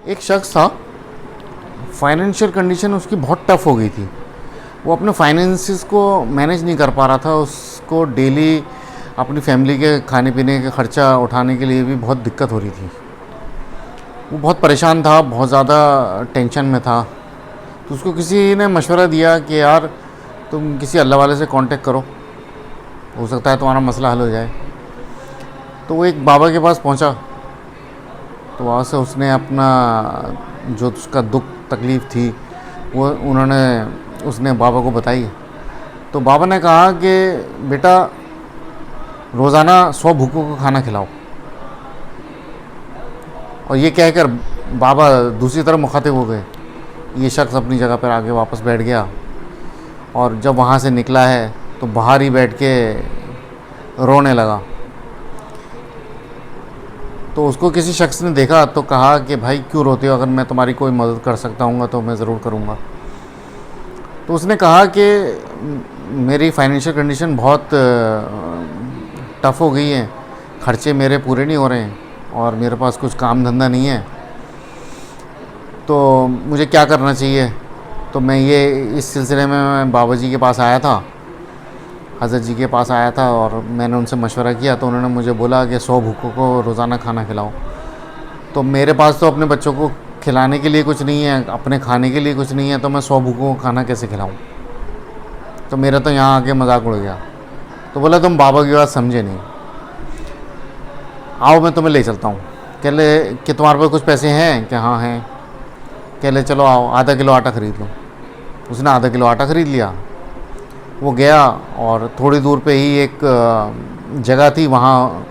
एक शख्स था, फाइनेंशियल कंडीशन उसकी बहुत टफ़ हो गई थी। वो अपने फाइनेंसिस को मैनेज नहीं कर पा रहा था। उसको डेली अपनी फैमिली के खाने पीने का ख़र्चा उठाने के लिए भी बहुत दिक्कत हो रही थी। वो बहुत परेशान था, बहुत ज़्यादा टेंशन में था। तो उसको किसी ने मशवरा दिया कि यार तुम किसी अल्लाह वाले से कांटेक्ट करो, हो सकता है तुम्हारा मसला हल हो जाए। तो वो एक बाबा के पास पहुंचा। तो वहाँ से उसने अपना जो उसका दुख तकलीफ़ थी वो उसने बाबा को बताई। तो बाबा ने कहा कि बेटा रोज़ाना 100 भूखों को खाना खिलाओ। और ये कहकर बाबा दूसरी तरफ मुखातिब हो गए। ये शख्स अपनी जगह पर आके वापस बैठ गया और जब वहाँ से निकला है तो बाहर ही बैठ के रोने लगा। तो उसको किसी शख्स ने देखा तो कहा कि भाई क्यों रोते हो, अगर मैं तुम्हारी कोई मदद कर सकता हूँ तो मैं ज़रूर करूँगा। तो उसने कहा कि मेरी फाइनेंशियल कंडीशन बहुत टफ़ हो गई है, ख़र्चे मेरे पूरे नहीं हो रहे हैं और मेरे पास कुछ काम धंधा नहीं है, तो मुझे क्या करना चाहिए। तो मैं इस सिलसिले में मैं बाबा जी के पास आया था, हज़रत जी के पास आया था और मैंने उनसे मशवरा किया। तो उन्होंने मुझे बोला कि 100 भूखों को रोज़ाना खाना खिलाओ। तो मेरे पास तो अपने बच्चों को खिलाने के लिए कुछ नहीं है, अपने खाने के लिए कुछ नहीं है, तो मैं 100 भूखों को खाना कैसे खिलाऊं। तो मेरा तो यहाँ आके मजाक उड़ गया। तो बोला तुम बाबा की बात समझे नहीं, आओ मैं तुम्हें ले चलता हूँ। कह ले कि तुम्हारे पास कुछ पैसे हैं? कि हाँ हैं। कह ले चलो आओ आधा किलो आटा ख़रीद लो। उसने आधा किलो आटा ख़रीद लिया। वो गया और थोड़ी दूर पे ही एक जगह थी, वहाँ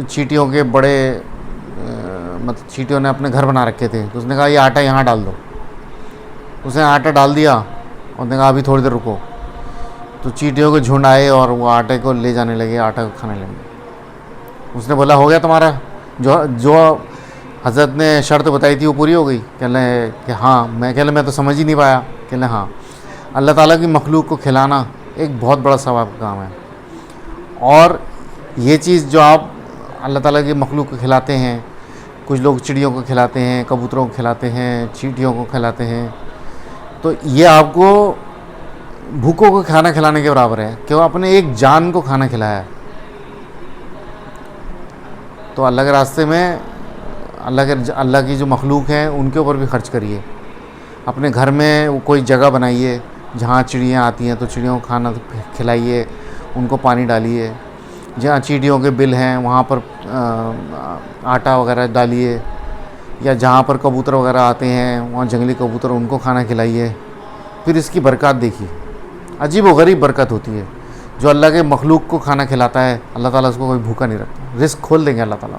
चींटियों के बड़े मतलब चींटियों ने अपने घर बना रखे थे। तो उसने कहा ये आटा यहाँ डाल दो। उसने आटा डाल दिया और उसने कहा अभी थोड़ी देर रुको। तो चींटियों के झुंड आए और वो आटे को ले जाने लगे, आटा को खाने लगे। उसने बोला हो गया तुम्हारा, जो हज़रत ने शर्त बताई थी वो पूरी हो गई? कह लें कि हाँ। मैं तो समझ ही नहीं पाया। कह लें हाँ, अल्लाह ताला की मखलूक को खिलाना एक बहुत बड़ा सवाब का काम है। और ये चीज़ जो आप अल्लाह ताला की मखलूक को खिलाते हैं, कुछ लोग चिड़ियों को खिलाते हैं, कबूतरों को खिलाते हैं, चींटियों को खिलाते हैं, तो ये आपको भूखों को खाना खिलाने के बराबर है कि वो अपने एक जान को खाना खिलाया है। तो अल्लाह के रास्ते में अल्लाह की जो मखलूक हैं उनके ऊपर भी खर्च करिए। अपने घर में कोई जगह बनाइए जहाँ चिड़ियाँ आती हैं तो चिड़ियों को खाना खिलाइए, उनको पानी डालिए। जहाँ चींटियों के बिल हैं वहाँ पर आटा वगैरह डालिए, या जहाँ पर कबूतर वगैरह आते हैं वहाँ जंगली कबूतर, उनको खाना खिलाइए। फिर इसकी बरकत देखिए, अजीब व गरीब बरकत होती है। जो अल्लाह के मखलूक को खाना खिलाता है अल्लाह ताला उसको कोई भूखा नहीं रखता, रिज़्क़ खोल देंगे अल्लाह ताला।